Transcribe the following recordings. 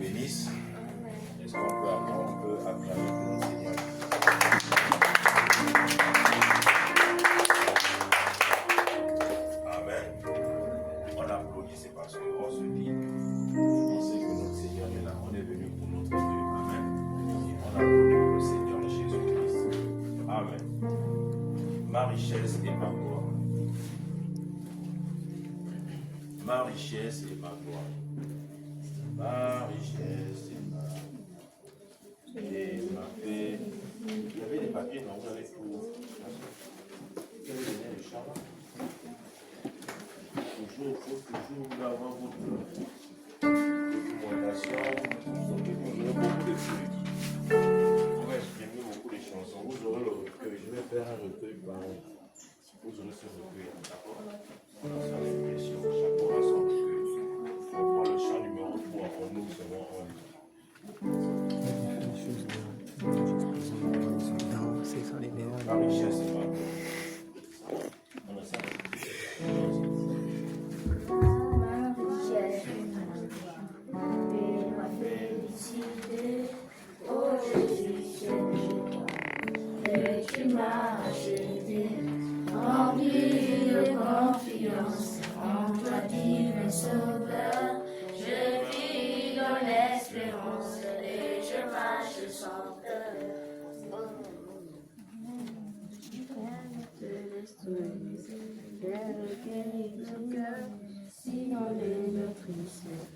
bénisse. Est-ce qu'on peut acclamer pour le Seigneur? Amen. On applaudit, c'est parce qu'on se dit, on sait que notre Seigneur est là, on est venu pour notre Dieu. Amen. On applaudit pour le Seigneur Jésus-Christ. Amen. Ma richesse et ma gloire. Ma richesse et ma gloire. Ma richesse et ma paix. Il y avait des papiers, non? Vous avez tout. Vous avez donné le char là? Il faut toujours avoir votre documentation. Vous aurez beaucoup de trucs. Vous pouvez exprimer beaucoup de chansons. Vous aurez le recueil. Je vais faire un recueil pareil. Vous aurez ce recueil. D'accord? On a son impression. Chaque fois, son recueil. On prend le chant numéro 3. On nous seulement on lit. La richesse est pas. On a ça. Tu m'as acheté, rempli de confiance en toi, divin sauveur. Je vis dans l'espérance et je marche sans peur. Sinon les meurtrisseurs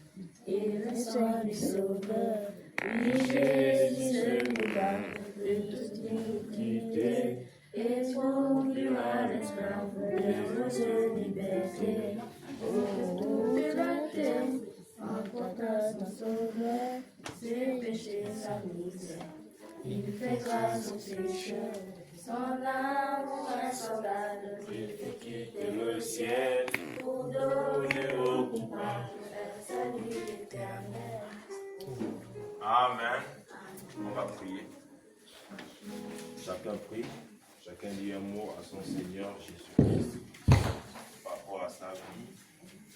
et le sang du sauveur. Oui, Jésus se nous garde de toute iniquité et conduira l'esclave vers notre liberté. Oh, que la terre emporta son sauveur, ses péchés, sa misère. Il fait grâce aux pécheurs, son amour insondable, il fait quitter le ciel pour donner aux coupables un salut éternel. Amen. On va prier. Chacun prie. Chacun dit un mot à son Seigneur Jésus-Christ par rapport à sa vie,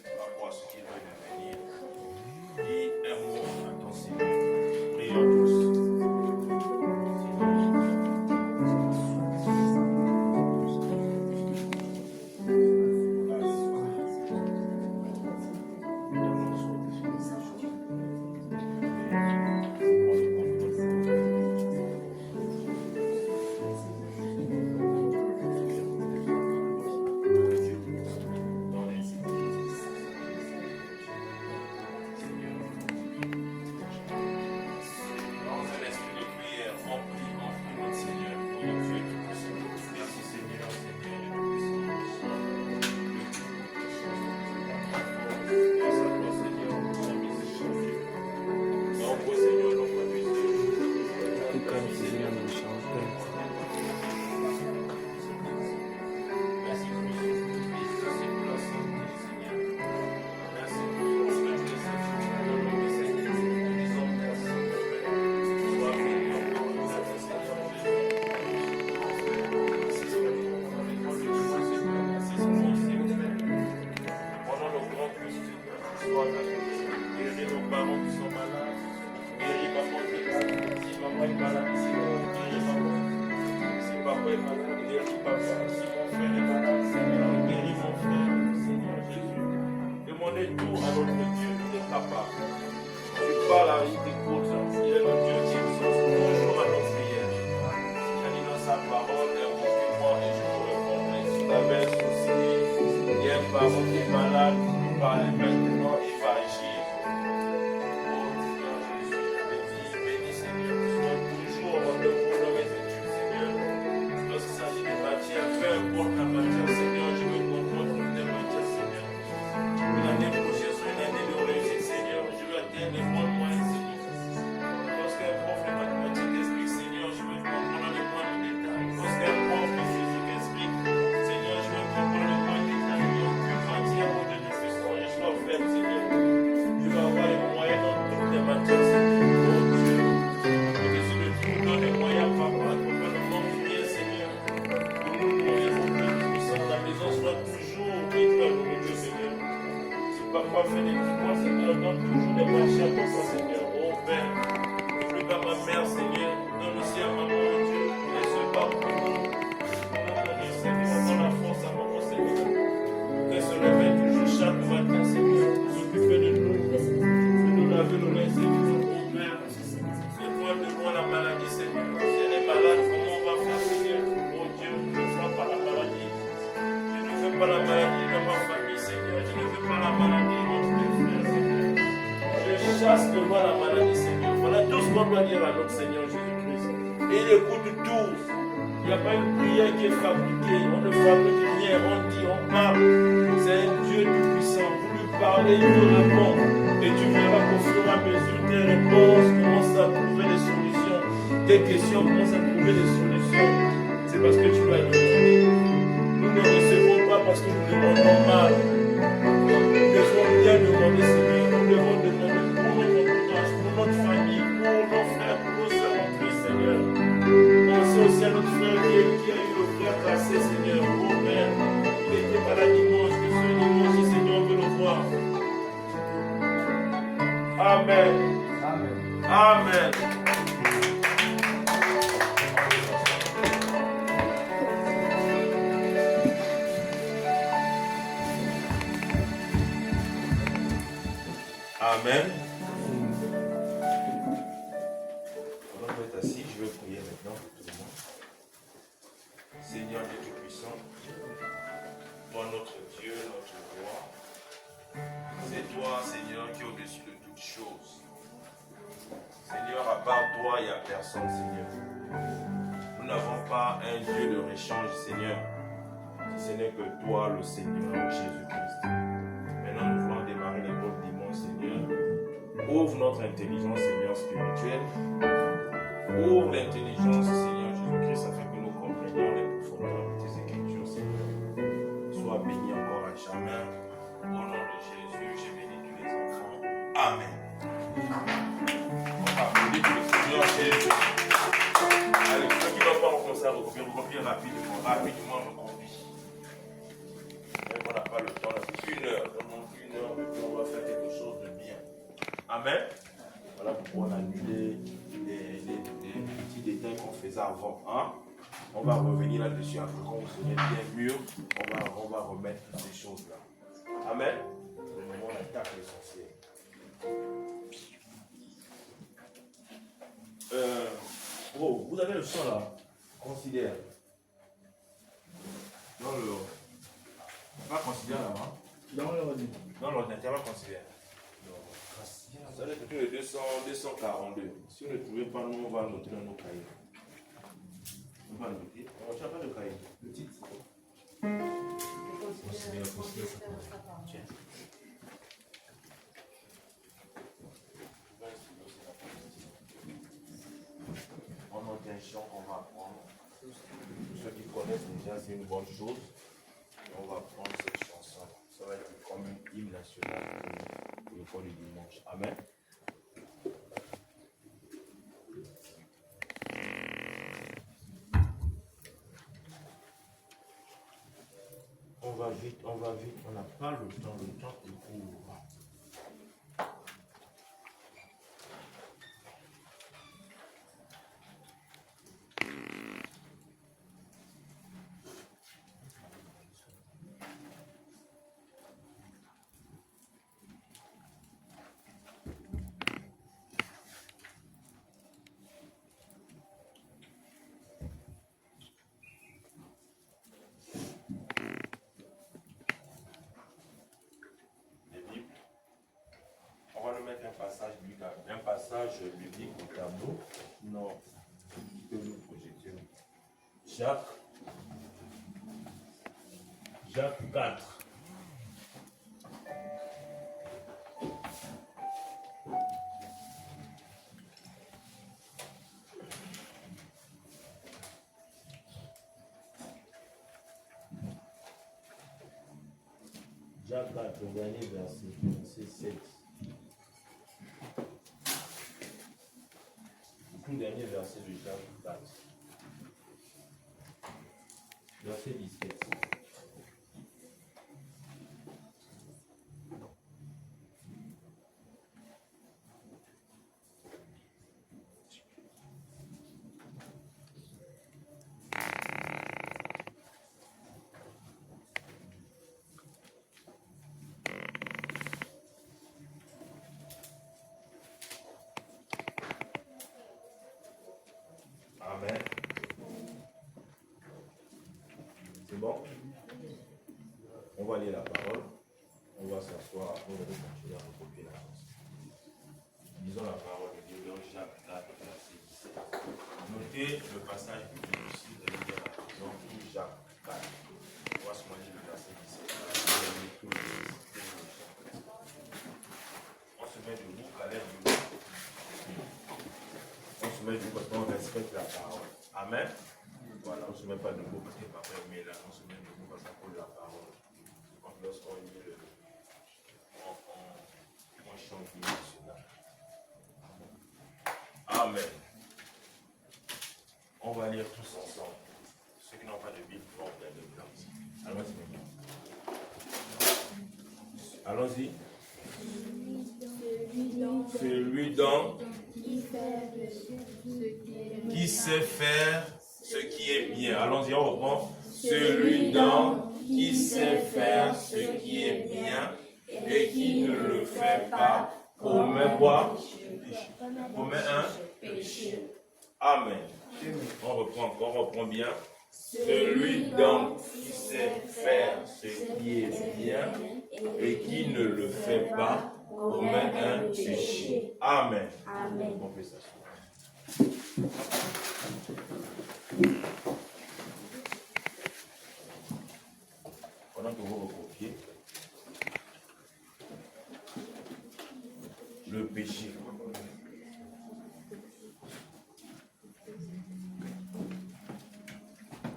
par rapport à ce qu'il veut devenir. Dis un mot à ton Seigneur. Prions tous. Seigneur. pas la maladie dans ma famille, Seigneur. Je ne veux pas la maladie entre mes frères, Seigneur. Je chasse de moi la maladie, Seigneur. Voilà tout ce qu'on doit dire à notre Seigneur Jésus-Christ. Et il écoute tout. Il n'y a pas une prière qui est fabriquée. On ne fabrique rien. On dit, on parle. C'est un Dieu tout-puissant. Vous lui parlez, il vous répond. Et tu verras qu'au fur et à mesure, tes réponses commencent à trouver des solutions. Tes questions commencent à trouver des solutions. C'est parce que tu l'as demandé. Nous ne recevons pas parce que nous demandons mal. Nous devons bien demander, Seigneur. Nous devons demander pour notre entourage, pour notre famille, pour nos frères, pour nos sœurs en Christ, Seigneur. Pensez aussi à notre frère qui a eu le frère cassé, Seigneur. Oh Père, il était malade dimanche, que ce dimanche, Seigneur, veut le voir. Amen. Amen. Amen. Amen. On va être assis, je vais prier maintenant pour tout le monde. Seigneur Dieu Tout-Puissant, toi notre Dieu, notre roi, c'est toi Seigneur qui est au-dessus de toutes choses. Seigneur, à part toi, il n'y a personne, Seigneur. Nous n'avons pas un Dieu de réchange, Seigneur, si ce n'est que toi, le Seigneur Jésus-Christ. Maintenant, nous voulons démarrer l'école dimanche, Seigneur. Ouvre notre intelligence, Seigneur, spirituelle. Ouvre l'intelligence, Seigneur Jésus-Christ, afin que nous comprenions les profondeurs de tes Écritures, Seigneur. Sois béni encore à jamais. Au nom de Jésus, j'ai béni tous les enfants. Amen. On va appeler le Seigneur Jésus. Allez, ceux qui ne doivent pas commencer à recopier rapidement, recompie. Même on n'a pas le temps, on a plus une heure. Une heure, et puis on va faire quelque chose de bien. Amen. Voilà pourquoi on a annulé les petits détails qu'on faisait avant. Hein? On va revenir là-dessus après quand vous serez bien mûr. On va remettre ces choses-là. Amen. Le moment on attaque l'essentiel. Vous avez le son là. Considère. Dans le. Pas considère là-bas. Dans l'ordinateur, on considère. Ça doit être le 242. Si vous ne trouvez pas, nous, on va noter dans nos cahiers. On va noter. On ne tient pas le cahier. Le titre. Tiens. On note un chant qu'on va apprendre. Ceux qui connaissent déjà, c'est une bonne chose. On va prendre cette chanson. Ça va être comme une hymne nationale pour l'école du dimanche. Amen. On va vite, on n'a pas le temps est court. On va nous mettre un passage biblique au tableau. Non, de nous projeter. Jacques 4. Jacques 4, le dernier verset, c'est 7. Le dernier verset de Jacques 4. Verset 17. Amen. C'est bon? On va lire la parole. On va s'asseoir. On va continuer à recopier la chose. Lisons la parole de Dieu dans Jacques 4, verset 17. Notez le passage difficile de lire dans Jacques 4. On va se lire le verset 17. On se met debout, Caleb debout. On se met debout parce qu'on respecte la parole. Amen. Voilà, on ne se met pas debout parce que papa est là. On se met debout parce qu'on pose la parole. Donc lorsqu'on lit on chante cela. Amen. On va lire tous ensemble. Ceux qui n'ont pas de Bible vont faire de place. Allons-y. Celui donc qui sait faire ce qui est bien. Allons-y, on reprend. Celui donc qui sait faire ce qui est bien et qui ne le fait pas commet quoi? Commet un péché. Amen. On reprend encore, on reprend bien. Celui donc qui sait faire ce qui est bien et qui ne le fait pas commet un péché. Amen. Amen. On fait ça. Pendant que vous recopiez, le péché.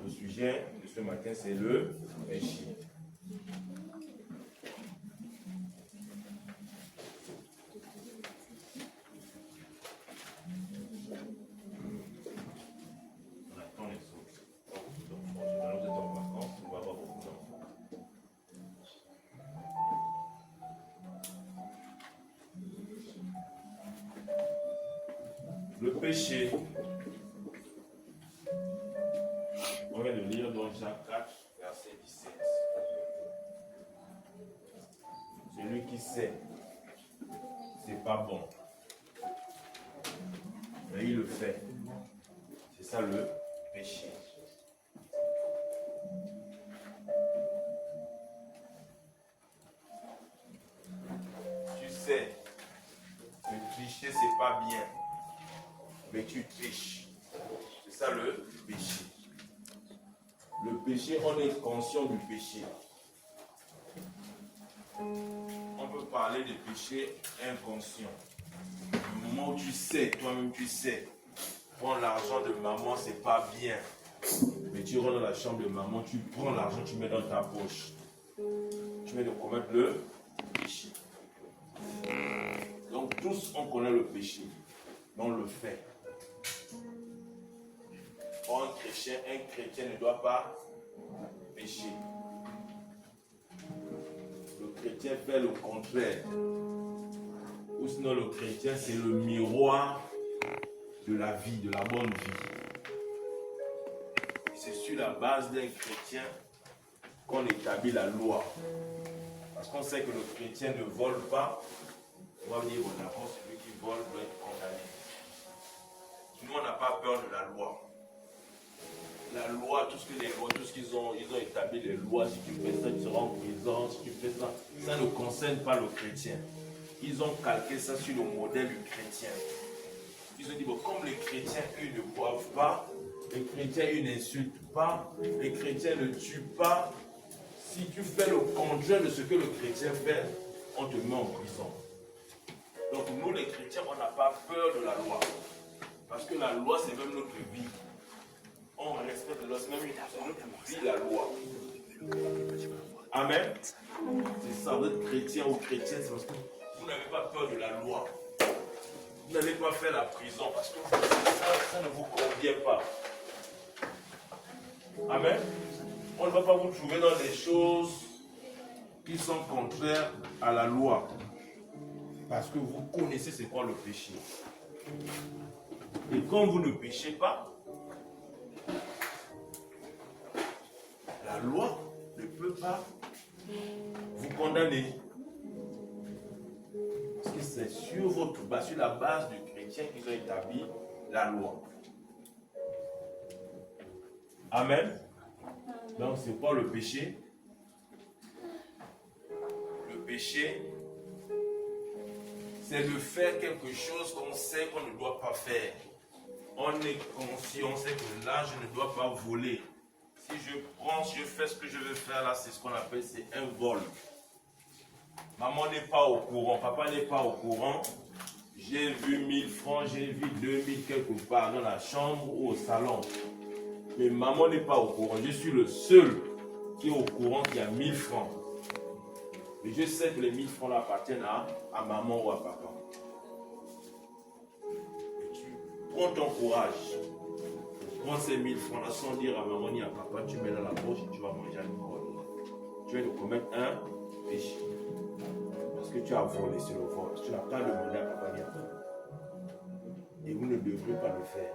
Le sujet de ce matin, c'est le péché. On attend les autres. Donc, en général, vous êtes en vacances, on va avoir beaucoup d'enfants. Le péché. On vient de lire dans Jacques 4, verset 17. Celui qui sait, c'est pas bon. Mais il le fait. C'est ça le péché. Tu sais que tricher, c'est pas bien. Mais tu triches. C'est ça le péché. Le péché, on est conscient du péché. On peut parler de péché inconscient. Le moment où tu sais, toi-même tu sais, prendre l'argent de maman, c'est pas bien. Mais tu rentres dans la chambre de maman, tu prends l'argent, tu mets dans ta poche. Tu viens de commettre le péché. Donc tous, on connaît le péché. Mais on le fait. Pour un chrétien ne doit pas pécher. Le chrétien fait le contraire. Ou sinon le chrétien, c'est le miroir de la vie, de la bonne vie. C'est sur la base d'un chrétien qu'on établit la loi. Parce qu'on sait que le chrétien ne vole pas. On va dire, bon, d'accord, celui qui vole doit être condamné. Nous, on n'a pas peur de la loi. La loi, tout ce que les lois, tout ce qu'ils ont établi les lois, si tu fais ça, tu seras en prison, si tu fais ça, ça ne concerne pas le chrétien. Ils ont calqué ça sur le modèle du chrétien. Ils ont dit, bon, comme les chrétiens, eux, ne boivent pas, les chrétiens, ils n'insultent pas, les chrétiens ne tuent pas. Si tu fais le contraire de ce que le chrétien fait, on te met en prison. Donc nous, les chrétiens, on n'a pas peur de la loi. Parce que la loi, c'est même notre vie. On respecte la loi, c'est même notre vie, la loi. Amen. C'est ça, vous êtes chrétien ou chrétienne, c'est parce que vous n'avez pas peur de la loi. Vous n'allez pas faire la prison parce que ça ne vous convient pas. Amen. On ne va pas vous trouver dans des choses qui sont contraires à la loi. Parce que vous connaissez c'est quoi le péché. Et quand vous ne péchez pas, la loi ne peut pas vous condamner. Parce que c'est sur la base du chrétien qu'ils ont établi la loi. Amen. Donc c'est pas le péché. péché, c'est de faire quelque chose qu'on sait qu'on ne doit pas faire. On est conscient, on sait que là, je ne dois pas voler. Si je fais ce que je veux faire là, c'est ce qu'on appelle, c'est un vol. Maman n'est pas au courant, papa n'est pas au courant. J'ai vu 1000 francs, j'ai vu 2000 quelque part dans la chambre ou au salon. Mais maman n'est pas au courant. Je suis le seul qui est au courant qu'il y a 1000 francs. Mais je sais que les 1000 francs là appartiennent à maman ou à papa. Et tu prends ton courage. Prends ces 1000 francs là sans dire à maman ni à papa, tu mets dans la poche et tu vas manger alcool. Tu viens de commettre un péché. Parce que tu as volé sur le vol. Tu n'as pas demandé à papa ni à papa. Et vous ne devrez pas le faire.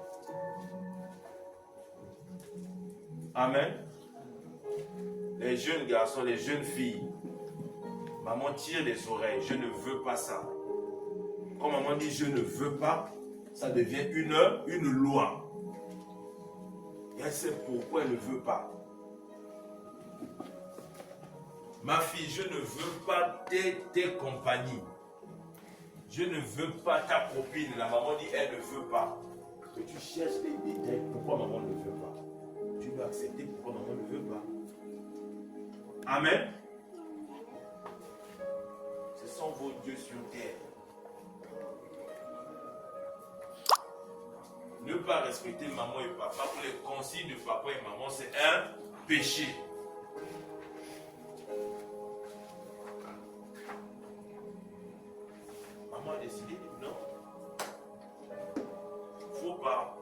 Amen. Les jeunes garçons, les jeunes filles, maman tire les oreilles, je ne veux pas ça. Quand maman dit je ne veux pas, ça devient une loi. Et elle sait pourquoi elle ne veut pas. Ma fille, je ne veux pas tes compagnies. Je ne veux pas ta copine. La maman dit elle ne veut pas. Que tu cherches les détails. Pourquoi maman ne veut pas? Tu dois accepter pourquoi maman ne veut pas. Amen. Ce sont vos dieux sur terre. Ne pas respecter maman et papa pour les consignes de papa et maman, c'est un péché. Maman a décidé, non. Faut pas.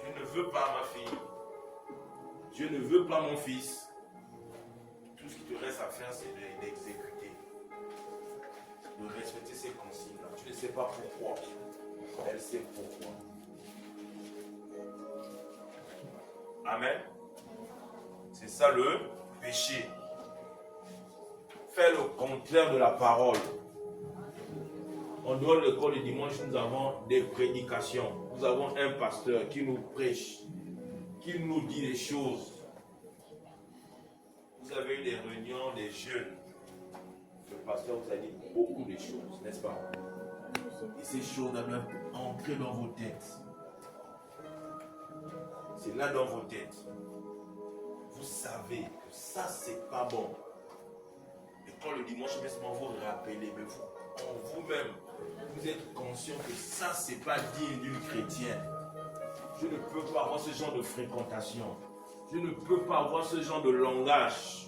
Je ne veux pas ma fille. Je ne veux pas mon fils. Tout ce qui te reste à faire, c'est d'exécuter. De respecter ces consignes-là. Tu ne sais pas pourquoi. Elle sait pourquoi. Amen. C'est ça le péché. Fais le contraire de la parole. En dehors de l'école le dimanche, nous avons des prédications. Nous avons un pasteur qui nous prêche, qui nous dit des choses. Vous avez eu des réunions des jeunes. Le pasteur vous a dit beaucoup de choses, n'est-ce pas? Et ces choses doivent entrer dans vos têtes. C'est là dans vos têtes. Vous savez que ça, c'est pas bon. Et quand le dimanche, laissez-moi vous rappeler, mais vous, en vous-même, vous êtes conscient que ça, c'est pas digne d'une chrétienne. Je ne peux pas avoir ce genre de fréquentation. Je ne peux pas avoir ce genre de langage.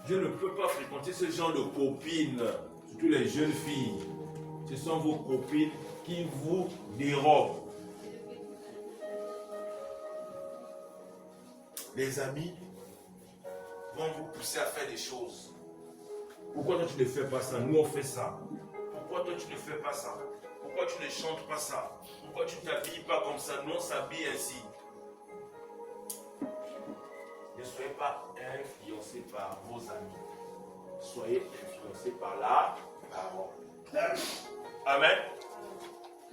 Je ne peux pas fréquenter ce genre de copines, surtout les jeunes filles. Ce sont vos copines qui vous dérobent. Les amis vont vous pousser à faire des choses. Pourquoi toi tu ne fais pas ça? Nous on fait ça. Pourquoi toi tu ne fais pas ça? Pourquoi tu ne chantes pas ça? Pourquoi tu ne t'habilles pas comme ça? Nous on s'habille ainsi. Ne soyez pas influencés par vos amis. Soyez influencés par la parole. Amen.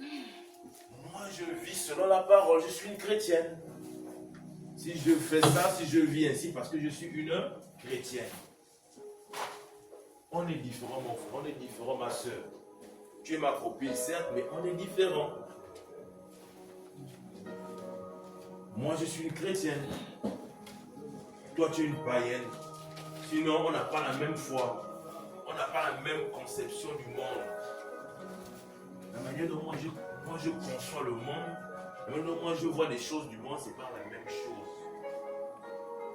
Moi je vis selon la parole. Je suis une chrétienne. Si je fais ça, si je vis ainsi, parce que je suis une chrétienne. On est différents, mon frère, on est différents, ma soeur. Tu es ma copine, certes, mais on est différents. Moi, je suis une chrétienne. Toi, tu es une païenne. Sinon, on n'a pas la même foi. On n'a pas la même conception du monde. La manière dont moi je conçois le monde, la manière dont moi je vois les choses du monde, c'est pas la même chose.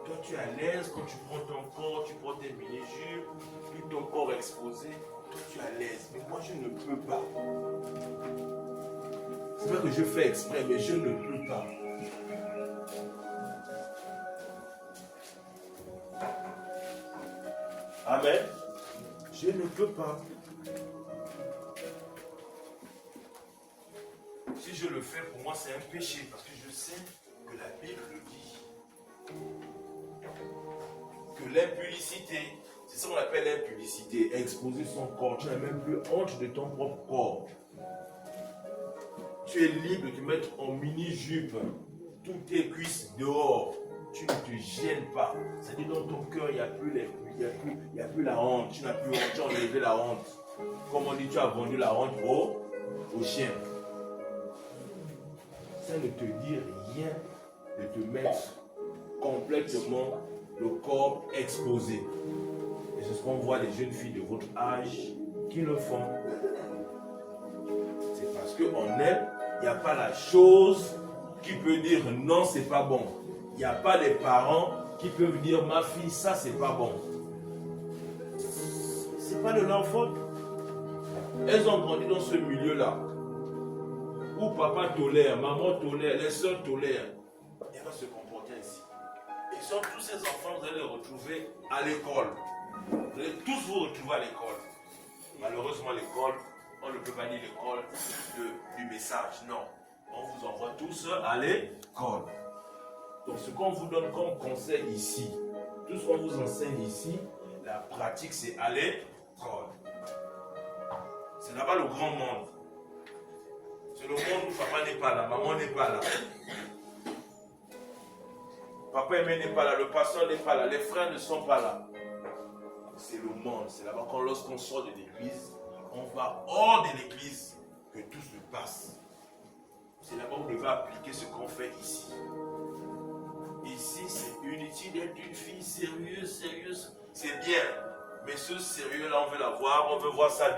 Toi, tu es à l'aise quand tu prends ton corps, tu prends tes mini-jupes, tout ton corps exposé. Toi, tu es à l'aise. Mais moi, je ne peux pas. C'est pas que je fais exprès, mais je ne peux pas. Amen. Je ne peux pas. Si je le fais, pour moi, c'est un péché. Parce que je sais que la Bible le dit. Que l'impudicité, c'est ça qu'on appelle l'impudicité. Exposer son corps. Tu n'as même plus honte de ton propre corps. Tu es libre de te mettre en mini-jupe. Toutes tes cuisses dehors. tu ne te gênes pas. C'est-à-dire dans ton cœur, il n'y a plus la honte. Tu n'as plus honte, tu as enlevé la honte. Comme on dit, tu as vendu la honte au chien. Ça ne te dit rien de te mettre complètement le corps exposé. Et c'est ce qu'on voit les jeunes filles de votre âge qui le font. C'est parce qu'en elles, il n'y a pas la chose qui peut dire non, c'est pas bon. Il n'y a pas des parents qui peuvent dire ma fille, ça c'est pas bon. C'est pas de leur faute. Elles ont grandi dans ce milieu-là où papa tolère, maman tolère, les soeurs tolèrent. Elles vont se comporter ainsi. Et sont tous ces enfants, vous allez les retrouver à l'école. Vous allez tous vous retrouver à l'école. Malheureusement, l'école, on ne peut pas dire l'école du message. Non. On vous envoie tous à l'école. Donc, ce qu'on vous donne comme conseil ici, tout ce qu'on vous enseigne ici, la pratique, c'est à l'école. C'est là-bas le grand monde. C'est le monde où papa n'est pas là, maman n'est pas là. Papa aimé n'est pas là, le pasteur n'est pas là, les frères ne sont pas là. C'est le monde. C'est là-bas quand lorsqu'on sort de l'église, on va hors de l'église que tout se passe. C'est là-bas où vous devez appliquer ce qu'on fait ici. Ici, c'est inutile d'être une fille sérieuse. C'est bien. Mais ce sérieux-là, on veut la voir, on veut voir ça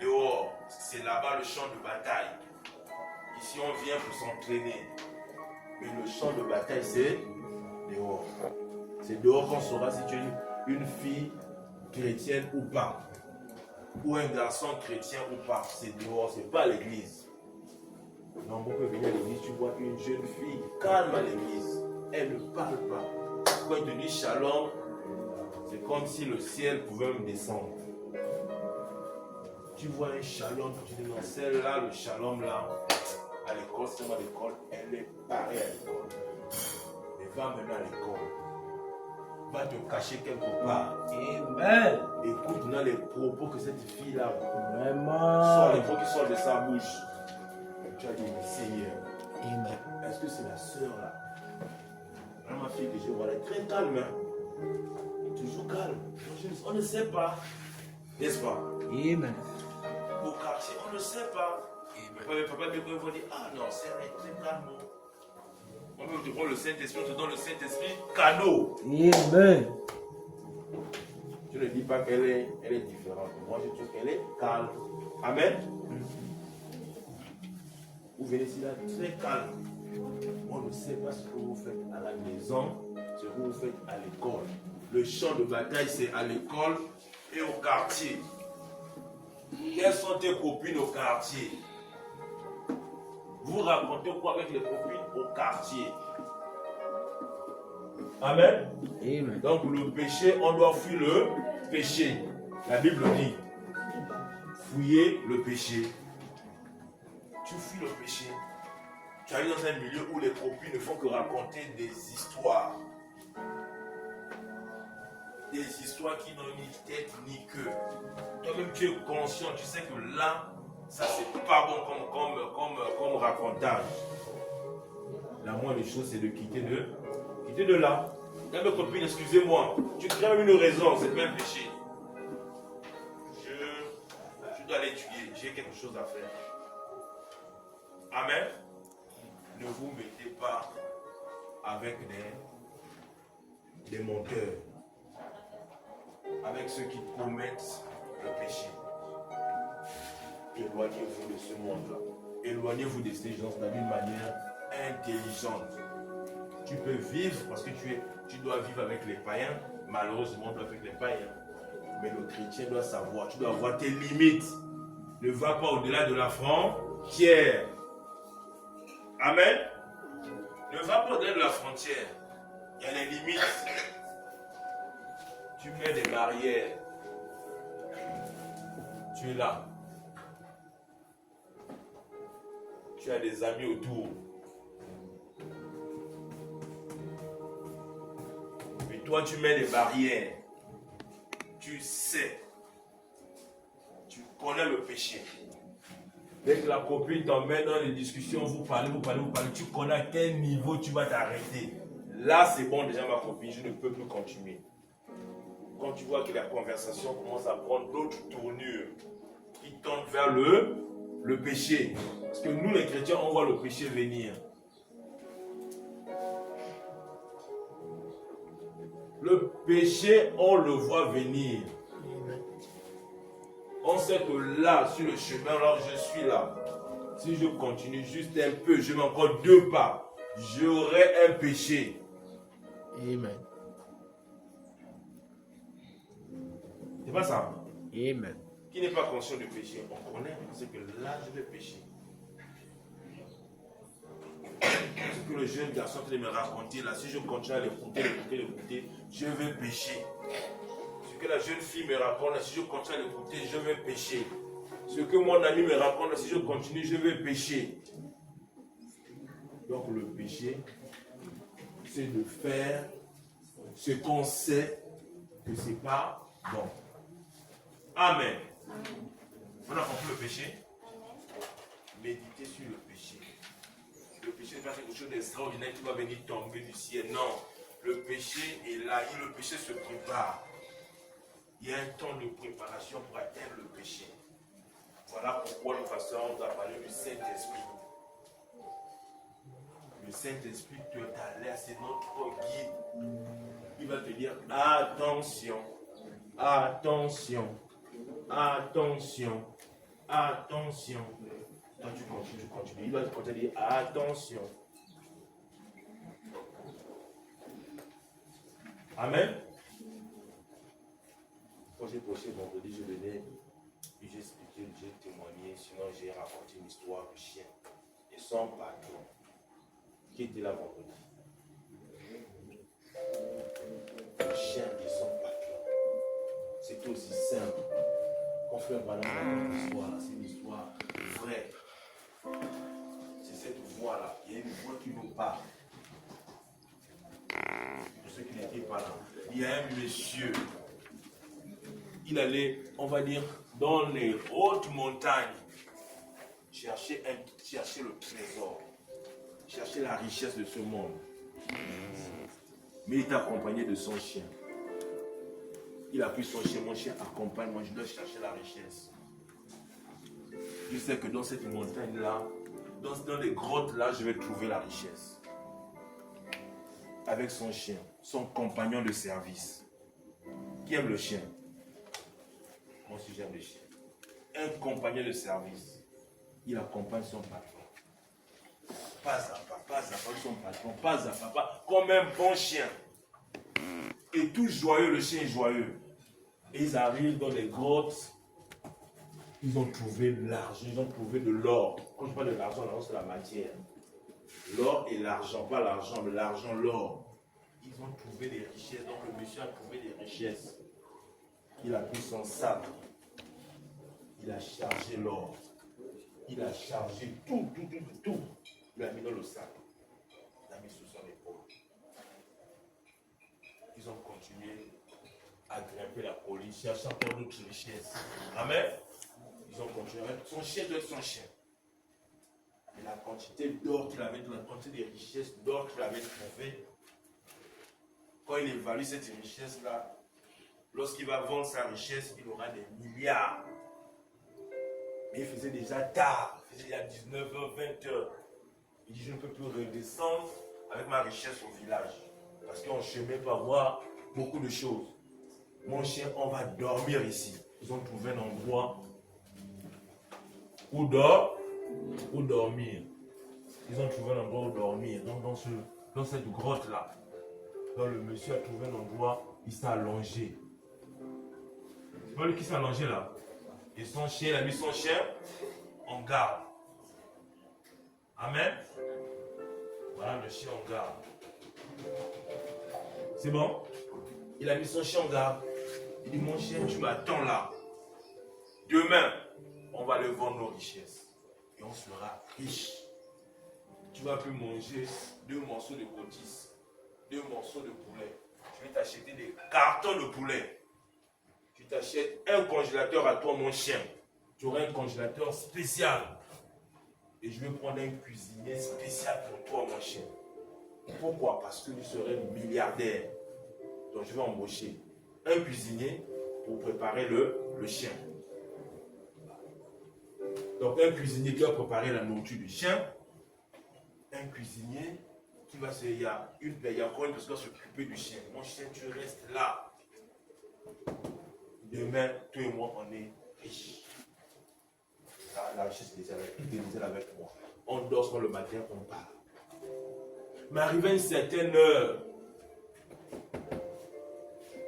dehors. C'est là-bas le champ de bataille. Ici, on vient pour s'entraîner. Mais le champ de bataille, c'est dehors. C'est dehors qu'on saura si tu es une fille chrétienne ou pas. Ou un garçon chrétien ou pas. C'est dehors, c'est pas à l'église. Non, on peut venir à l'église, tu vois une jeune fille calme à l'église. Elle ne parle pas. Quand tu dis shalom, c'est comme si le ciel pouvait me descendre. Tu vois un shalom, tu dis non, celle-là, le shalom là, à l'école, c'est à l'école, elle est pareille à l'école. Mais va maintenant à l'école. Va te cacher quelque part. Amen. Écoute maintenant les propos que cette fille-là Vraiment. sort, les propos qui sortent de sa bouche. Tu as dit, mais Seigneur, Amen. est-ce que c'est la sœur là? Là, ma fille que je vois, elle est très calme. Hein? Toujours calme. On ne sait pas. N'est-ce pas? Amen. Au quartier, on ne sait pas. Papa, mes vont dire, ah non, c'est très calme. On peut te prendre le Saint-Esprit, on te donne le Saint-Esprit cadeau. Amen. Je ne dis pas qu'elle est différente. Moi, je trouve qu'elle est calme. Amen. Vous venez ici là très calme. On ne sait pas ce que vous faites à la maison, ce que vous faites à l'école. Le champ de bataille, c'est à l'école et au quartier. Quelles sont tes copines au quartier? Vous racontez quoi avec les copines au quartier? Amen. Amen. Donc le péché, on doit fuir le péché. La Bible dit, fuyez le péché. Tu fuis le péché. Tu arrives dans un milieu où les copines ne font que raconter des histoires. Des histoires qui n'ont ni tête ni queue. Toi-même tu es conscient, tu sais que là, ça c'est pas bon comme racontage. La moindre des choses c'est de quitter de là. Quand mes copines, excusez-moi, tu crées même une raison, c'est pas un péché. Je dois l'étudier, j'ai quelque chose à faire. Amen. Ne vous mettez pas avec des menteurs, avec ceux qui commettent le péché. Éloignez-vous de ce monde-là. Éloignez-vous de ces gens d'une manière intelligente. Tu peux vivre parce que tu dois vivre avec les païens. Malheureusement, tu dois vivre avec les païens. Mais le chrétien doit savoir, tu dois avoir tes limites. Ne va pas au-delà de la frontière. Amen. Ne va pas au-delà de la frontière. Il y a des limites. Tu mets des barrières. Tu es là. Tu as des amis autour. Mais toi, tu mets des barrières. Tu sais. Tu connais le péché. Dès que la copine t'emmène dans les discussions, vous parlez, tu connais à quel niveau tu vas t'arrêter. Là, c'est bon, déjà ma copine, je ne peux plus continuer. Quand tu vois que la conversation commence à prendre d'autres tournures qui tendent vers le péché. Parce que nous, les chrétiens, on voit le péché venir. Le péché, on le voit venir. On sait que là, sur le chemin, là, je suis là. Si je continue juste un peu, je mets encore 2 pas, j'aurai un péché. Amen. C'est pas ça. Amen. Qui n'est pas conscient du péché, on connaît, c'est que là, je vais pécher. Ce que le jeune garçon qui me raconter là, si je continue à l'écouter, je vais pécher. Ce que la jeune fille me raconte là, si je continue à l'écouter, je vais pécher. Ce que mon ami me raconte là, si je continue, je vais pécher. Donc le péché, c'est de faire ce qu'on sait que ce n'est pas bon. Amen. On a compris le péché? Méditez sur le péché. Le péché n'est pas quelque chose d'extraordinaire qui va venir tomber du ciel. Non. Le péché est là. Et le péché se prépare. Il y a un temps de préparation pour atteindre le péché. Voilà pourquoi le pasteur nous a parlé du Saint-Esprit. Le Saint-Esprit te t'alerte, c'est notre guide. Il va te dire attention, attention, attention, attention. Toi tu continues. Il va te dire attention. Amen. Quand j'ai prêché vendredi, je venais et j'ai expliqué, j'ai témoigné, sinon j'ai raconté une histoire du chien et son patron qui était là vendredi. Le chien et son patron. C'était aussi simple. Quand frère Branham raconte l'histoire, c'est une histoire vraie. C'est cette voix-là. Il y a une voix qui nous parle. Pour ceux qui n'étaient pas là. Il y a un monsieur. Il allait, on va dire, dans les hautes montagnes, chercher le trésor, chercher la richesse de ce monde. Mais il est accompagné de son chien. Il a pris son chien, mon chien accompagne, moi je dois chercher la richesse. Je sais que dans cette montagne-là, dans les grottes-là, je vais trouver la richesse. Avec son chien, son compagnon de service. Qui aime le chien? Moi aussi j'aime le chien. Un compagnon de service. Il accompagne son patron. Pas à pas son patron, pas à pas, comme un bon chien. Et tout joyeux, le chien est joyeux. Et ils arrivent dans les grottes. Ils ont trouvé de l'argent, ils ont trouvé de l'or. Quand je parle de l'argent, c'est la matière. L'or et l'argent, pas l'argent, mais l'argent, l'or. Ils ont trouvé des richesses, donc le monsieur a trouvé des richesses. Il a pris son sac. Il a chargé l'or. Il a chargé tout. Il l'a mis dans le sac. Il l'a mis sous son épaule. Ils ont continué à grimper la colline, cherchant encore d'autres richesses. Amen. Ils ont continué. Son chien doit être son chien. Et la quantité d'or qu'il avait, la quantité de richesses d'or qu'il avait trouvé, quand il évalue cette richesse-là, lorsqu'il va vendre sa richesse, il aura des milliards. Mais il faisait déjà tard, il faisait déjà 19h, 20h. Il dit, je ne peux plus redescendre avec ma richesse au village. Parce qu'en chemin, il peut avoir beaucoup de choses. Mon chien, on va dormir ici. Ils ont trouvé un endroit où dormir. Ils ont trouvé un endroit où dormir. Donc dans cette grotte-là. Donc le monsieur a trouvé un endroit, il s'est allongé. C'est pas lui qui s'est allongé là. Et son chien, il a mis son chien en garde. Amen. Voilà le chien en garde. C'est bon? Il a mis son chien en garde. Il dit, mon chien, tu m'attends là. Demain, on va le vendre nos richesses. Et on sera riche. Tu vas plus manger 2 morceaux de côtis, 2 morceaux de poulet. Je vais t'acheter des cartons de poulet. Tu t'achètes un congélateur à toi, mon chien. Tu auras un congélateur spécial. Et je vais prendre un cuisinier spécial pour toi, mon chien. Pourquoi? Parce que je serai milliardaire. Donc je vais embaucher un cuisinier pour préparer le chien. Donc un cuisinier qui va préparer la nourriture du chien. Un cuisinier qui va se... Il y a encore une personne qui va s'occuper du chien. Mon chien, tu restes là. Demain, toi et moi, on est riches. La richesse est déjà avec moi. On dort sur le matin, on part. Mais arrivé à une certaine heure,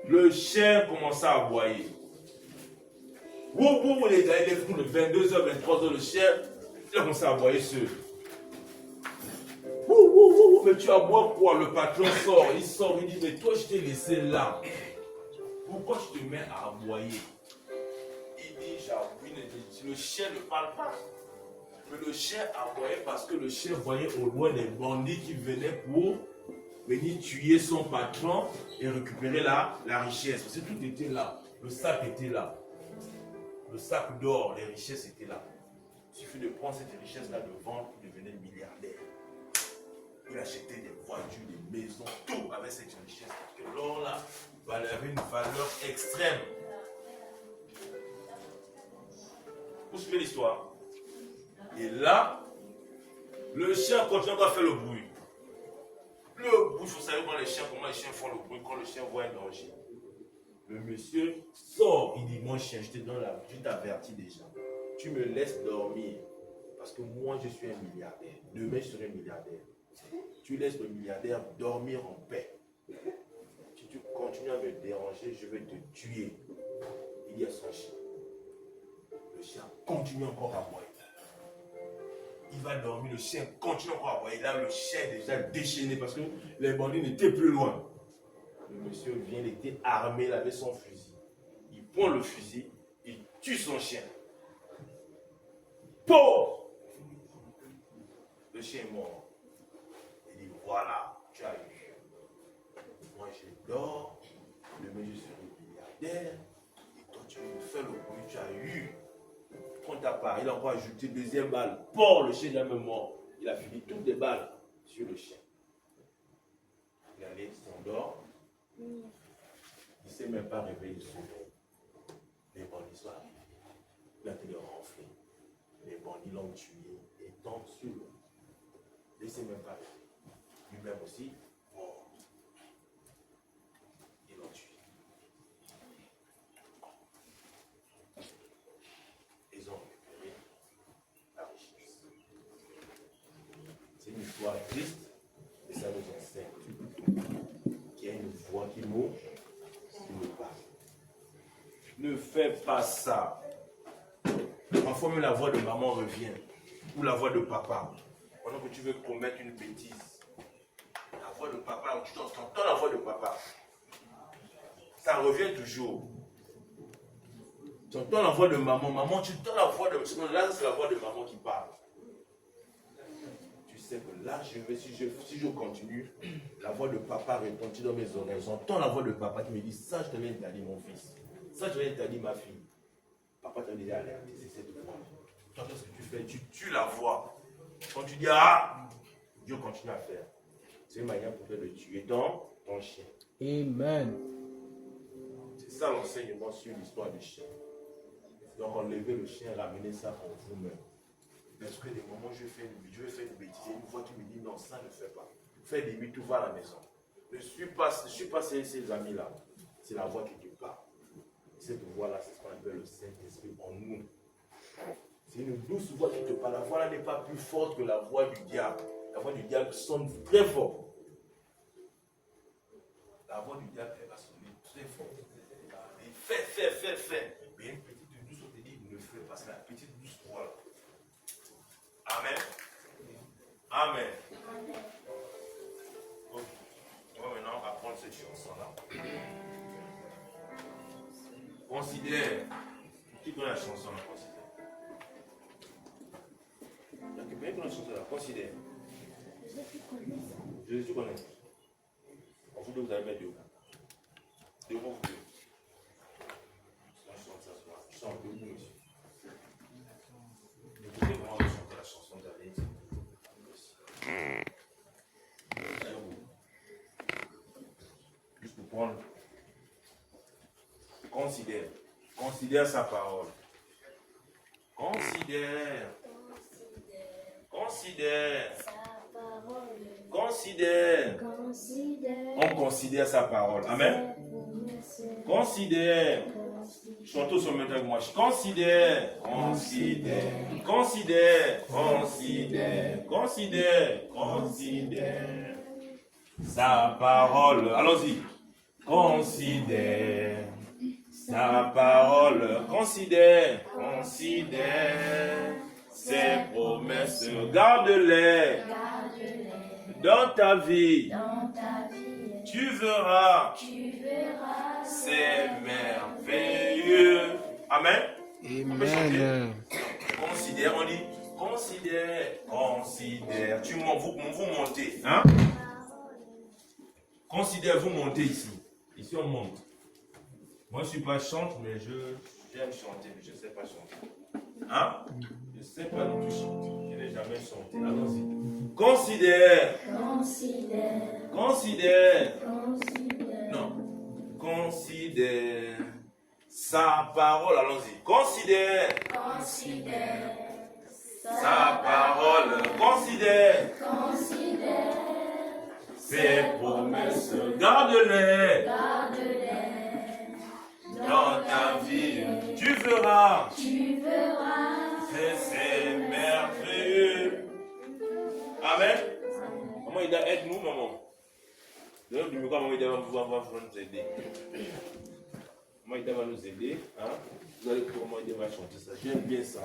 le chien commençait à aboyer. Les gars, il est fou de 22h, 23h, le chien, il a commencé à aboyer seul. Mais tu aboies quoi? Le patron sort, il dit, mais toi, je t'ai laissé là. Pourquoi tu te mets à aboyer? Il dit, j'avoue, le chien ne parle pas. Mais le chien aboyait parce que le chien voyait au loin des bandits qui venaient pour venir tuer son patron et récupérer la richesse. Parce que tout était là. Le sac était là. Le sac d'or, les richesses étaient là. Il suffit de prendre cette richesse-là, de vendre pour devenir milliardaire. Il achetait des voitures, des maisons, tout avec cette richesse. Parce que l'or là, avait une valeur extrême. Vous suivez l'histoire? Et là, le chien continue à faire le bruit. Le bruit, vous savez comment les chiens font le bruit quand le chien voit un danger. Le monsieur sort, il dit, mon chien, je te donne je t'avertis déjà. Tu me laisses dormir. Parce que moi, je suis un milliardaire. Demain, je serai milliardaire. Tu laisses le milliardaire dormir en paix. Si tu continues à me déranger, je vais te tuer. Il dit à son chien. Le chien continue encore à boire. Il va dormir, le chien continue encore à boire. Là, le chien est déjà déchaîné parce que les bandits n'étaient plus loin. Le monsieur vient, il était armé, il avait son fusil. Il prend le fusil, il tue son chien. Pauvre! Le chien est mort. Il dit, voilà, tu as eu. Moi, je dors, demain je serai milliardaire. Et toi, tu me fais le bruit, tu as eu. Prends ta part, il a encore ajouté deuxième balle. Pauvre, le chien est jamais mort. Il a fini toutes les balles sur le chien. Il allait, il s'endort. Il ne s'est même pas réveillé de son lit. Les bandits sont arrivés. Il a été renflé. Les bandits l'ont tué et tombent sur lui. Il ne s'est même pas réveillé. Lui-même aussi, mort. Ils l'ont tué. Ils ont récupéré la richesse. C'est une histoire triste, et ça nous enseigne qu'il y a une voix qui nous parle. Ne fais pas ça. Parfois même la voix de maman revient, ou la voix de papa. Pendant que tu veux commettre une bêtise, la voix de papa, tu entends la voix de papa. Ça revient toujours. Tu entends la voix de maman, tu entends la voix de... Là, c'est la voix de maman qui parle. Tu sais que là, si je continue, la voix de papa retentit dans mes oreilles. J'entends la voix de papa qui me dit, ça, je te l'ai interdit, mon fils. Ça, je te l'ai interdit, ma fille. Papa t'a déjà alerté, c'est cette voix. Toi, ce que tu fais, tu tues la voix. Quand tu dis, ah, Dieu continue à faire. C'est une manière pour toi de tuer ton chien. Amen. C'est ça l'enseignement sur l'histoire du chien. Donc, enlever le chien, ramener ça pour vous-même. Parce que des moments, je vais faire une bêtise, une voix qui me dit, non, ça ne fait pas. Fais des buts, tout va à la maison. Ne suis pas ces amis-là. C'est la voix qui te parle. Cette voix-là, c'est ce qu'on appelle le Saint-Esprit en nous. C'est une douce voix qui te parle. La voix-là n'est pas plus forte que la voix du diable. La voix du diable sonne très fort. La voix du diable, elle va sonner très fort. Et fais. Mais une petite douce, on te dit, ne fais pas. C'est la petite douce voix. Amen. Amen. Donc, on va maintenant apprendre cette chanson-là. Considère. Qui connaît la chanson là? Considère. Il y a quelqu'un qui connaît la chanson là? Considère. Jésus connaît. En vous deux, vous allez mettre deux. Devant vous deux. Je chante debout, monsieur. Écoutez comment on va chanter la chanson d'Alain. considère. Considère sa parole. Considère. Considère. Considère. On considère sa parole. Amen. Considère. Chantons sur maintenant avec moi. Considère. Considère. Considère. Considère. Considère. Considère. Sa parole. Allons-y. Considère. Sa parole. Considère. Considère. Ses promesses. Garde-les. Dans ta vie. Tu verras. C'est merveilleux. Amen. Amen. Considère, on dit, considère, considère. Vous montez, hein? Considère, vous montez ici. Ici, on monte. Moi, je ne suis pas chante, mais j'aime chanter, mais je ne sais pas chanter. Hein? Je ne sais pas non plus chanter. Je n'ai jamais chanté. Allons-y. Considère. Considère. Considère. Non. Considère sa parole. Allons-y. Considère. Considère sa parole. Considère. Considère ses promesses. Garde-les. Garde-les. Dans ta vie, tu verras. Tu verras. C'est merveilleux. Amen. Maman, il aide-nous, maman. D'ailleurs, du maman, il va nous aider. Maman, il va nous aider. Hein? Vous allez comment il va chanter ça. J'aime bien ça.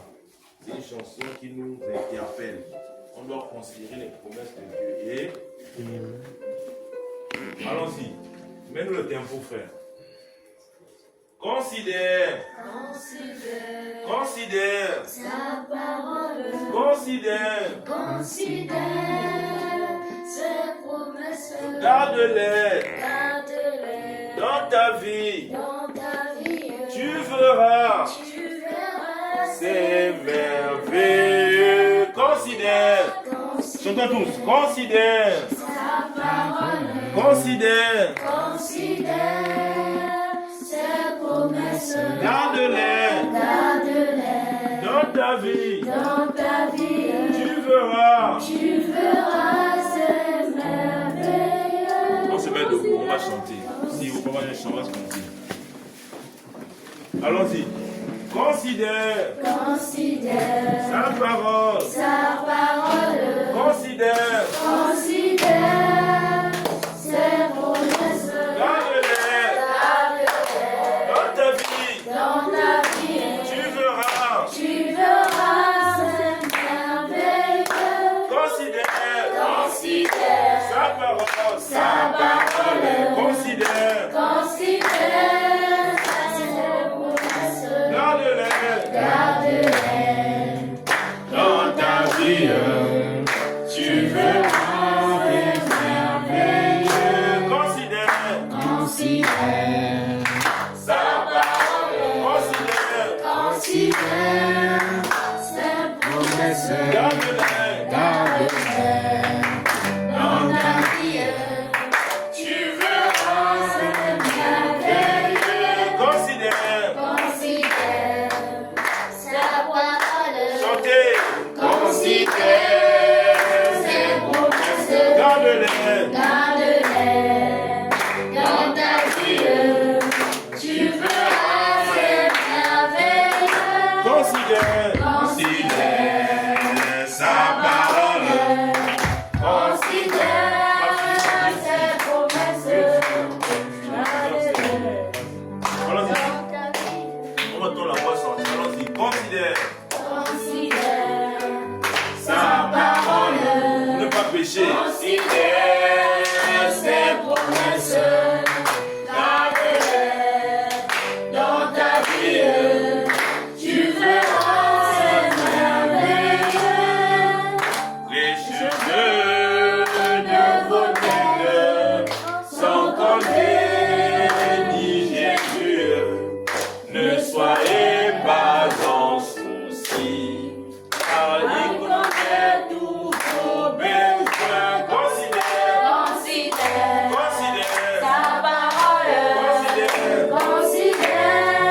C'est une chanson qui nous interpelle. On doit considérer les promesses de Dieu. Et allons-y. Mets-nous le tempo, frère. Considère. Considère. Considère. Sa parole. Considère. Considère. Ses promesses. Garde-les. Garde-les. Dans ta vie. Dans ta vie. Tu verras. Tu verras. C'est merveilleux. Considère. Chantons tous. Considère. Sa parole. Considère. Considère. Garde-les. Garde-les. Dans ta vie. Dans ta vie. Tu verras. Tu verras, c'est merveilleux. On se met debout, on va chanter. Si vous pouvez aller chanter, on va chanter. Allons-y. Considère. Considère. Sa parole. Sa parole. Considère. Considère. Ses promesses. Garde-les. Dans ta vie, tu verras. Tu verras, c'est merveilleux. Considère. Considère. Sa parole. Sa parole. Considère. Considère. Ses promesses. Garde-les. Garde-les. Dans ta vie, tu verras, c'est merveilleux. Considère. Considère. Sa parole. Considère. Ses promesses. Garde-les. Garde-les. Dans ta vie, tu verras, c'est merveilleux. Considère. Considère. Sa parole. Chantez. Considère. Ses promesses. Garde-les. Garde-les. Dans ta vie, tu verras, c'est merveilleux. Considère. Considère sa parole. Considère ses promesses. Allons-y. On va tourner la voix sortir. Allons-y. Considère. Considère sa parole. Pour ne pas pécher. Considère ses promesses. Dans ta vie, tu verras, c'est merveilleux. Les cheveux de vos têtes sont comme dit Jésus. Ne soyez pas en souci, car il connaît tous vos besoins. Considère. Considère. Considère. Sa parole. Considère. Considère.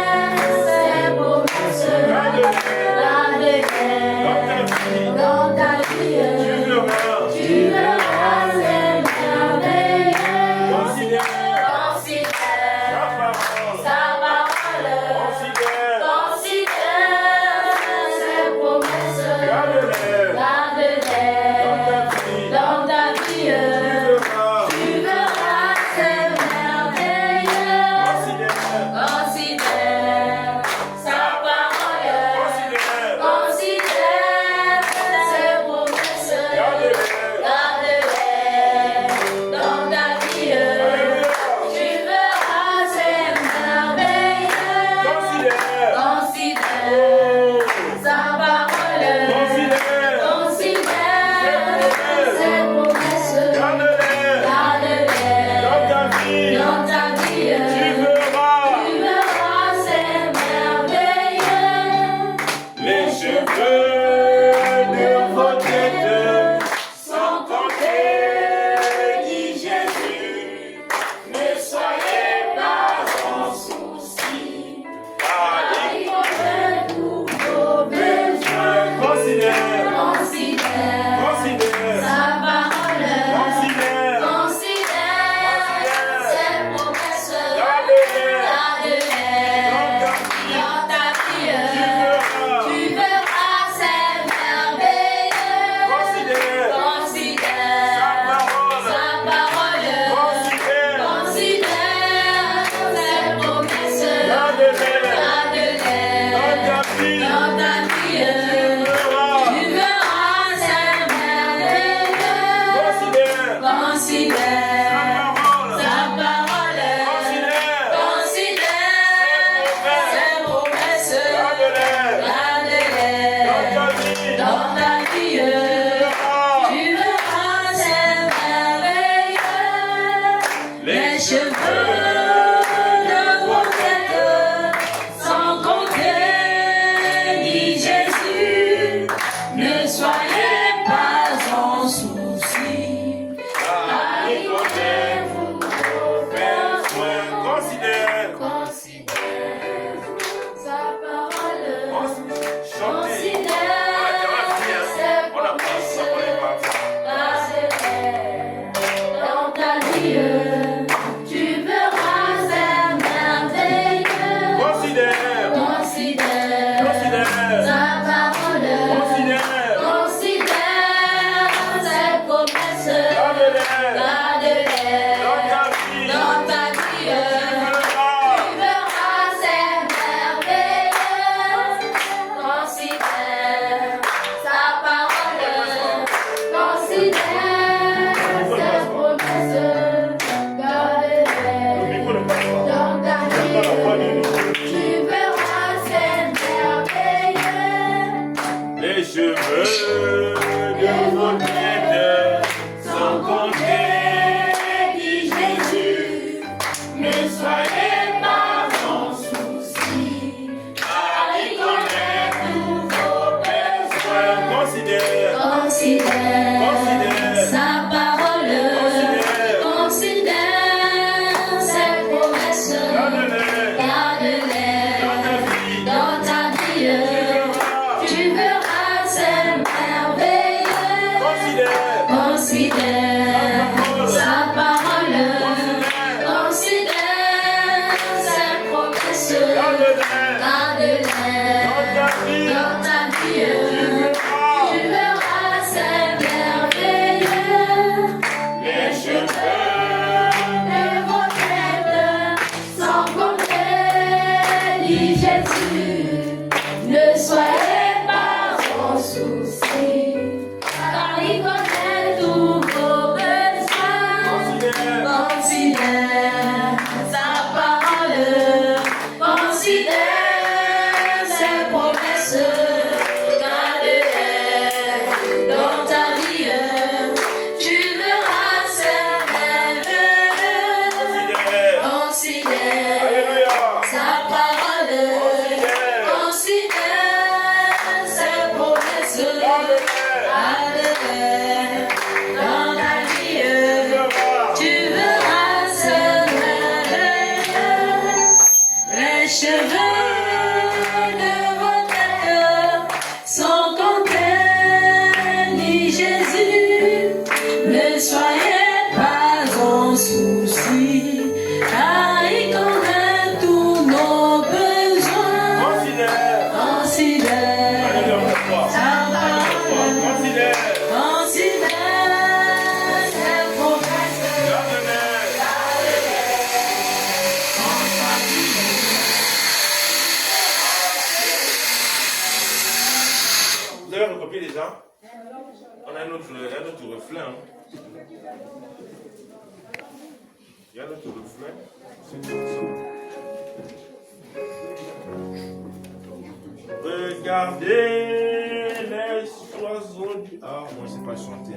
Regardez les oiseaux du... Ah, moi je sais pas chanter.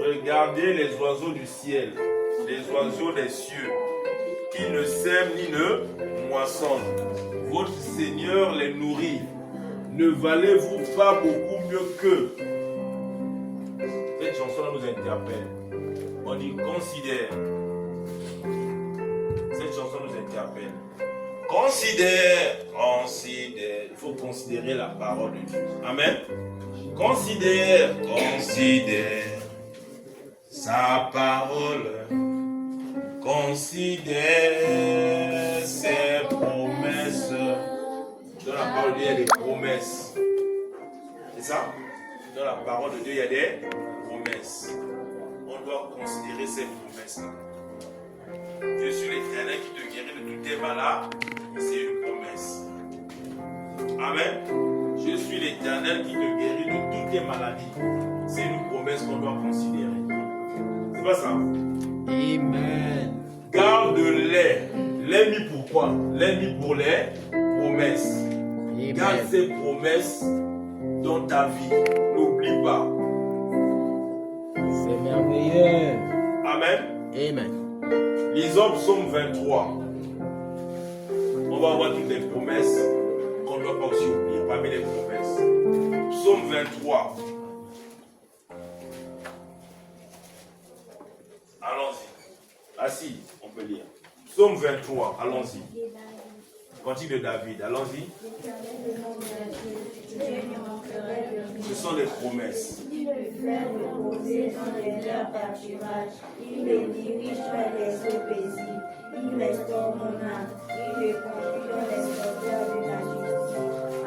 Regardez les oiseaux du ciel, les oiseaux des cieux, qui ne sèment ni ne moissonnent. Votre Seigneur les nourrit. Ne valez-vous pas beaucoup mieux qu'eux? Cette chanson nous interpelle. On dit considère. Cette chanson nous interpelle. Considère, considère. Il faut considérer la parole de Dieu. Amen. Considère, considère sa parole. Considère ses promesses. Dans la parole de Dieu, il y a des promesses. C'est ça? Dans la parole de Dieu, il y a des promesses. On doit considérer ces promesses-là. Je suis l'Éternel qui te guérit de tous tes malades. C'est une promesse. Amen. Je suis l'Éternel qui te guérit de toutes tes maladies. C'est une promesse qu'on doit considérer. C'est pas ça. Amen. Garde-les. Les mis pour quoi? Les mis pour les promesses. Garde Amen. ces promesses dans ta vie. N'oublie pas. C'est merveilleux. Amen. Amen. Lisons Psaume 23. On va voir toutes les promesses qu'on ne doit pas aussi oublier parmi les promesses. Psaume 23. Allons-y. Assis, on peut lire. Psaume 23, allons-y. Cantique de David, allons-y. Ce sont les promesses. Il me fait reposer dans les verts pâturages. Il me dirige vers les eaux paisibles. Il restaure mon âme. Il me conduit dans les splendeurs de la justice.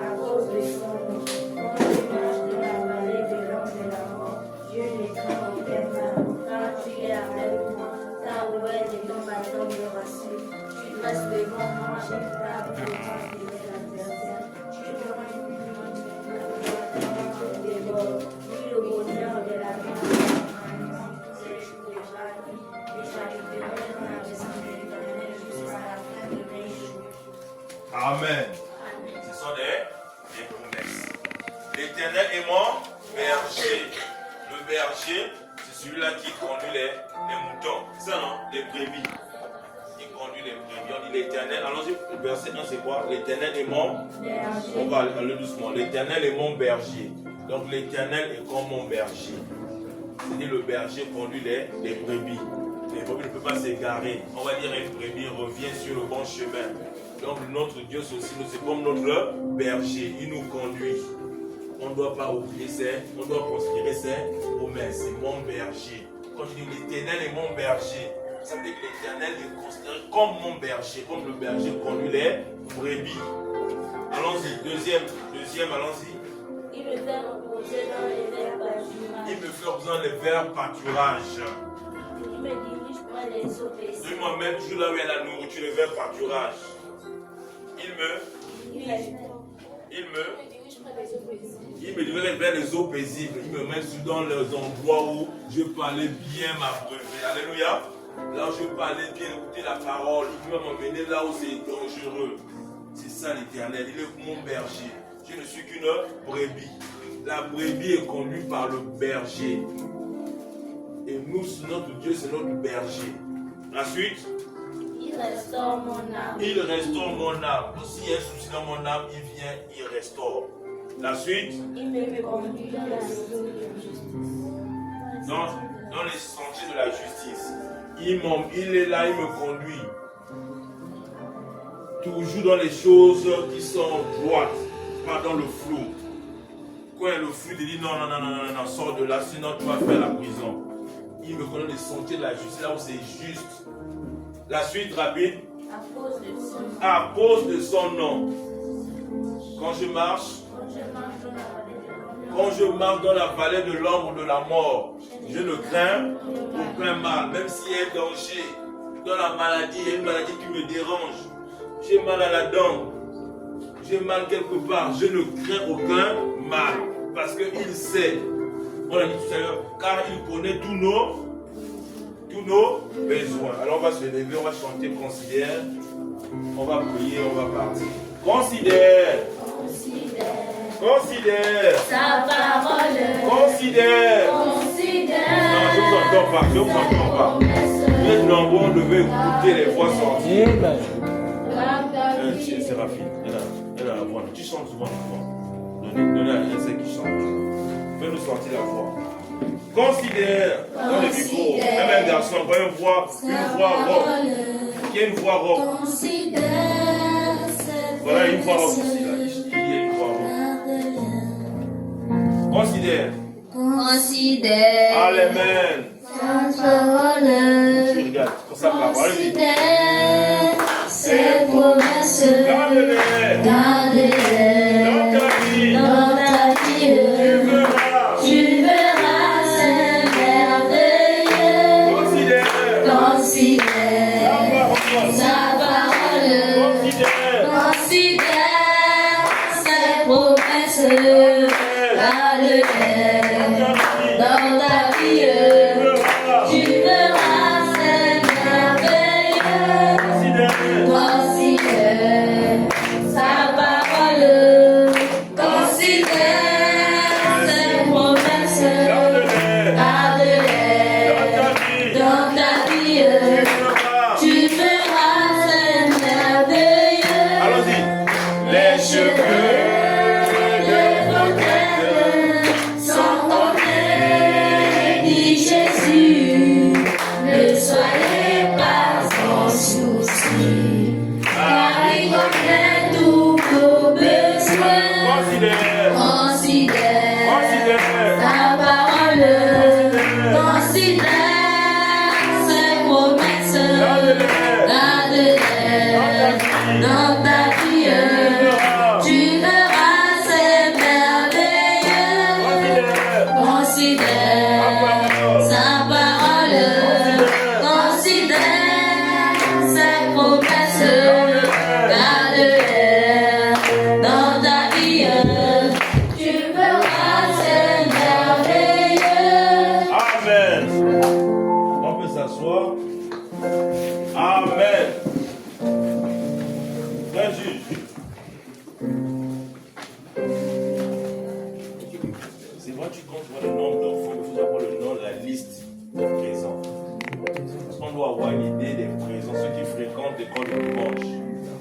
À cause de son nom, quand je marche dans la vallée de l'ombre de la mort, je ne crains aucun mal, car tu es avec moi. Ta ouelle et ton bâton me rassurent. Tu dresses devant moi une table devant tes adversaires. Tu me rends une déborde. Oui, le bonheur de la vie, c'est le jour de Jacques. Et j'arriverai dans la maison de l'Éternel jusqu'à la fin de mes jours. Amen. Ce sont des promesses. L'Éternel est mon berger. Le berger, c'est celui-là qui conduit les moutons. C'est ça, non? Les brebis. Il conduit les brebis. On dit l'Éternel. Allons-y, le verset 1, c'est quoi? L'Éternel est mon berger. On va aller doucement. L'Éternel est mon berger. Donc l'Éternel est comme mon berger. C'est-à-dire le berger conduit les brebis. Les brebis ne peuvent pas s'égarer. On va dire une brebis revient sur le bon chemin. Donc notre Dieu c'est aussi, c'est comme notre berger. Il nous conduit. On ne doit pas oublier on doit considérer ses promesses. C'est mon berger. Quand je dis l'Éternel est mon berger, ça veut dire que l'Éternel est considéré comme mon berger, comme le berger conduit les brebis. Allons-y, deuxième, allons-y. Il me fait reposer dans les verts pâturages. Il me fait reposer dans les verts pâturages. Il me dirige près des eaux paisibles. Dis-moi même toujours là où il y a la nourriture, les verts pâturages. Il me dirige vers les eaux paisibles. Il me met dans les endroits où je peux aller bien m'abreuver. Alléluia. Là où je peux aller bien écouter la parole. Il va m'emmener là où c'est dangereux. C'est ça l'Éternel. Il est mon berger. Je ne suis qu'une brebis. La brebis est conduite par le berger. Et nous, notre Dieu, c'est notre berger. La suite. Il restaure mon âme. Il restaure mon âme. S'il y a un souci dans mon âme, il vient, il restaure. La suite. Il me conduit dans la maison de justice. Dans les sentiers de la justice. Il est là, il me conduit. Toujours dans les choses qui sont droites, pas dans le flou. Quand il y a le flou, il dit non, sors de là, sinon tu vas faire la prison. Il me conduit dans les sentiers de la justice, là où c'est juste. La suite rapide. À cause de son nom. Quand je marche dans la vallée de l'ombre de la mort, je ne crains aucun mal. Même s'il y a un danger, dans la maladie, il y a une maladie qui me dérange. J'ai mal à la dent. J'ai mal quelque part. Je ne crains aucun mal. Parce qu'il sait. On l'a dit tout à l'heure. Car il connaît tous nos besoins. Alors on va se lever, on va chanter, considère. On va prier, on va partir. Considère. Considère. Sa parole. Considère. Considère. Non, je vous entends pas. Vous êtes nombreux, on devait écouter les voix sortir. Amen. Séraphine, elle a la voix. Tu chantes souvent la voix. Donnez à elle celle qui chante. Fais-nous sortir la voix. Considère dans le micro, même un garçon, quand une voix rock. Il y a une voix rock. Voilà une voix rock aussi là. Il y a une voix rock. Considère. Amen. Tu regardes, pour sa parole. Considère ses promesses. Garde-les. Dans ta vie. Tu verras, c'est merveilleux. Considère sa parole. Considère ses promesses. Garde-les dans ta vie. Tu verras. Considère ses promesses, garde-les dans ta vie. Tu verras ses merveilleux. Considère sa parole, considère ses promesses, garde-les dans ta vie. Tu verras ses merveilleux. Amen. On peut s'asseoir. Amen. Frère juge. C'est vrai, tu comptes voir le nombre d'enfants, il faut avoir le nom de la liste des présents. Parce qu'on doit avoir une idée des présents, ceux qui fréquentent l'école le dimanche.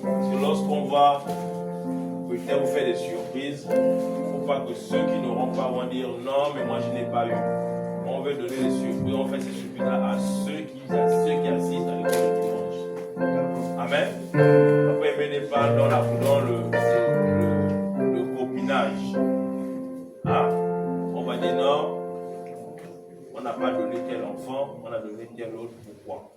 Parce que lorsqu'on va peut-être vous faire des surprises, il ne faut pas que ceux qui n'auront pas vont dire non, mais moi je n'ai pas eu. On veut donner des surprises, on fait ces surprises-là à ceux qui assistent à l'école le dimanche. Amen. Après, menez pas dans le copinage. Hein? On va dire non, on n'a pas donné tel enfant, on a donné tel autre. Pourquoi?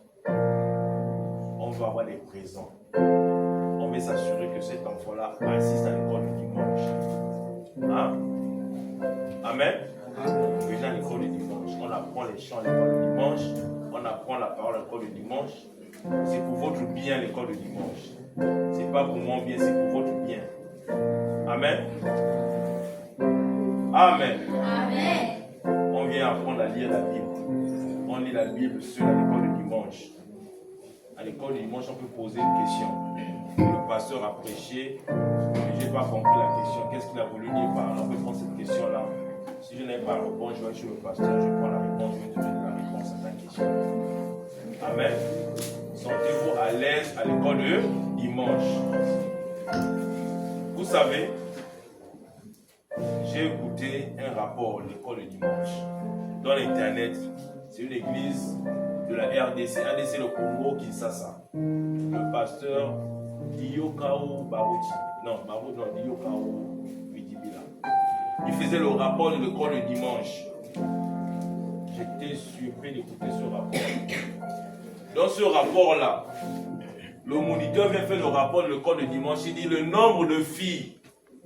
On va avoir des présents. On veut s'assurer que cet enfant-là assiste à l'école le dimanche. Hein? Amen. Venez à l'école le dimanche. On apprend les chants à l'école le dimanche. On apprend la parole à l'école le dimanche. C'est pour votre bien l'école le dimanche. C'est pas pour mon bien, c'est pour votre bien. Amen. Amen. Amen. On vient apprendre à lire la Bible. On lit la Bible seul à l'école le dimanche. À l'école le dimanche, on peut poser une question. Le pasteur a prêché, mais je n'ai pas compris la question. Qu'est-ce qu'il a voulu dire par là? On peut prendre cette question-là. Si je n'ai pas la réponse, je vais chez le pasteur, je prends la réponse, je vais te donner la réponse à ta question. Amen. Sentez-vous à l'aise à l'école de dimanche. Vous savez, j'ai écouté un rapport de l'école de dimanche dans l'internet. C'est une église de la RDC, RDC le Congo, Kinshasa. Le pasteur Diyokao Barouti. Non, Diyokao Widibila. Il faisait le rapport de l'école le dimanche. J'étais surpris d'écouter ce rapport. Dans ce rapport-là, le moniteur vient faire le rapport de l'école de dimanche. Il dit le nombre de filles,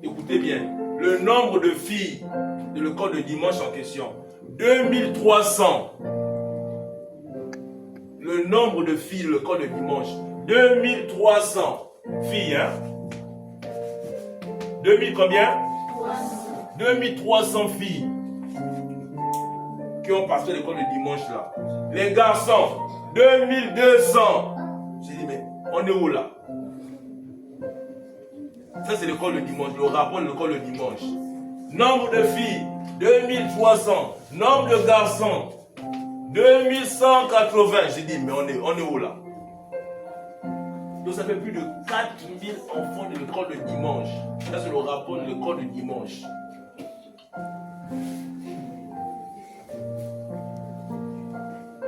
écoutez bien, le nombre de filles de l'école de dimanche en question, 2300. Le nombre de filles de l'école de dimanche, 2300 filles, hein? 2000 combien? 2300 filles qui ont passé l'école de dimanche là. Les garçons, 2200. J'ai dit, mais on est où là? Ça c'est l'école de dimanche, le rapport de l'école de dimanche. Nombre de filles, 2300. Nombre de garçons, 2180. J'ai dit, mais on est où là? Donc ça fait plus de 4000 enfants de l'école de dimanche. Ça c'est le rapport de l'école de dimanche.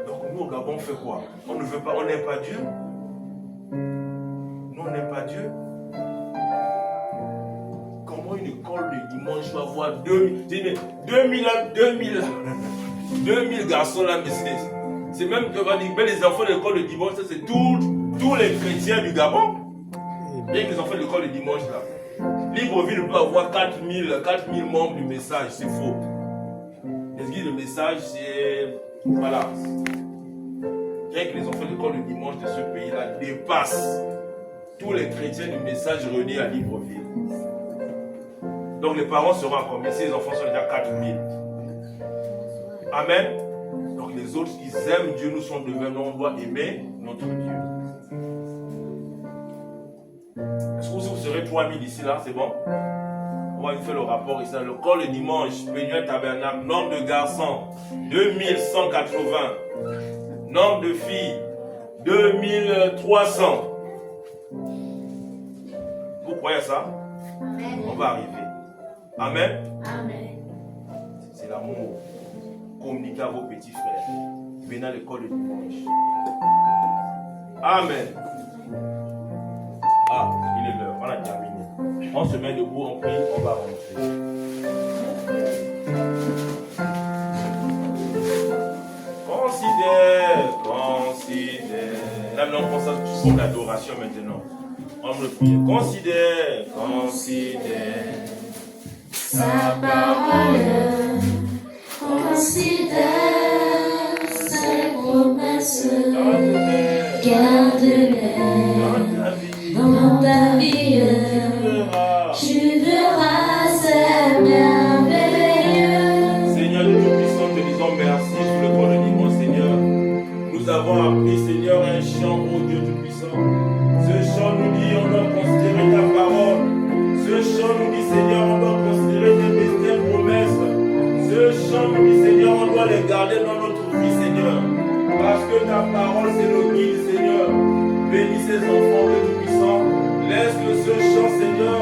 Donc nous au Gabon on fait quoi? On ne veut pas, on n'aime pas Dieu. Nous on n'aime pas Dieu. Comment une école de dimanche va avoir 2000 garçons là, mais c'est même, on va dire, les enfants de l'école de dimanche, ça c'est tous les chrétiens du Gabon. Bien que les enfants de l'école de dimanche là. Libreville peut avoir 4000 membres du message, c'est faux. L'église de message, c'est. Voilà. Bien que les enfants de l'école de dimanche de ce pays-là dépassent tous les chrétiens du message réunis à Libreville. Donc les parents seront en combien? Si les enfants sont déjà 4000. Amen. Donc les autres, ils aiment Dieu, nous sommes devenus, on doit aimer notre Dieu. Est-ce que vous serez 3000 ici là? C'est bon? On va faire le rapport ici. L'école le dimanche, Bénuel Tabernacle, nombre de garçons, 2180. Nombre de filles, 2300. Vous croyez ça? Amen. On va arriver. Amen. Amen. C'est l'amour. Communiquez à vos petits frères. Venez à l'école le dimanche. Amen. Ah, il est l'heure. On a terminé. On se met debout, on prie, on va rentrer. considère. Là, maintenant, on pense à tout son adoration maintenant. On me prie. Considère, considère. Sa parole, considère ses promesses, garde-les dans ta vie, tu verras c'est merveilleux. Seigneur Dieu Tout-Puissant, te disons merci sur le trône de mon Seigneur. Nous avons appris, Seigneur, un chant, ô Dieu Tout-Puissant. Ce chant nous dit, on doit considérer ta parole. Ce chant nous dit, Seigneur, on doit considérer tes promesses. Ce chant nous dit, Seigneur, on doit les garder dans notre vie, Seigneur. Parce que ta parole, c'est le guide, Seigneur. Bénis ces enfants, Dieu Tout-Puissant. Laisse que ce chant, Seigneur,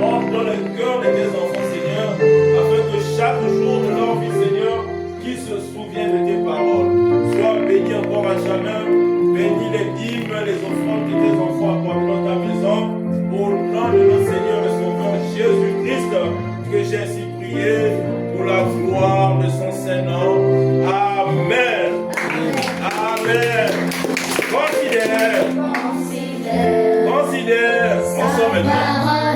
entre dans le cœur de tes enfants, Seigneur, afin que chaque jour de leur vie, Seigneur, qu'ils se souviennent de tes paroles, soient bénis encore à jamais. Bénis les dîmes, les offrandes que tes enfants apportent dans ta maison. Au nom de notre Seigneur et Sauveur Jésus-Christ, que j'ai ainsi prié pour la gloire de son Saint-Nom. Amen. Amen. Considère. Considère. On sort maintenant.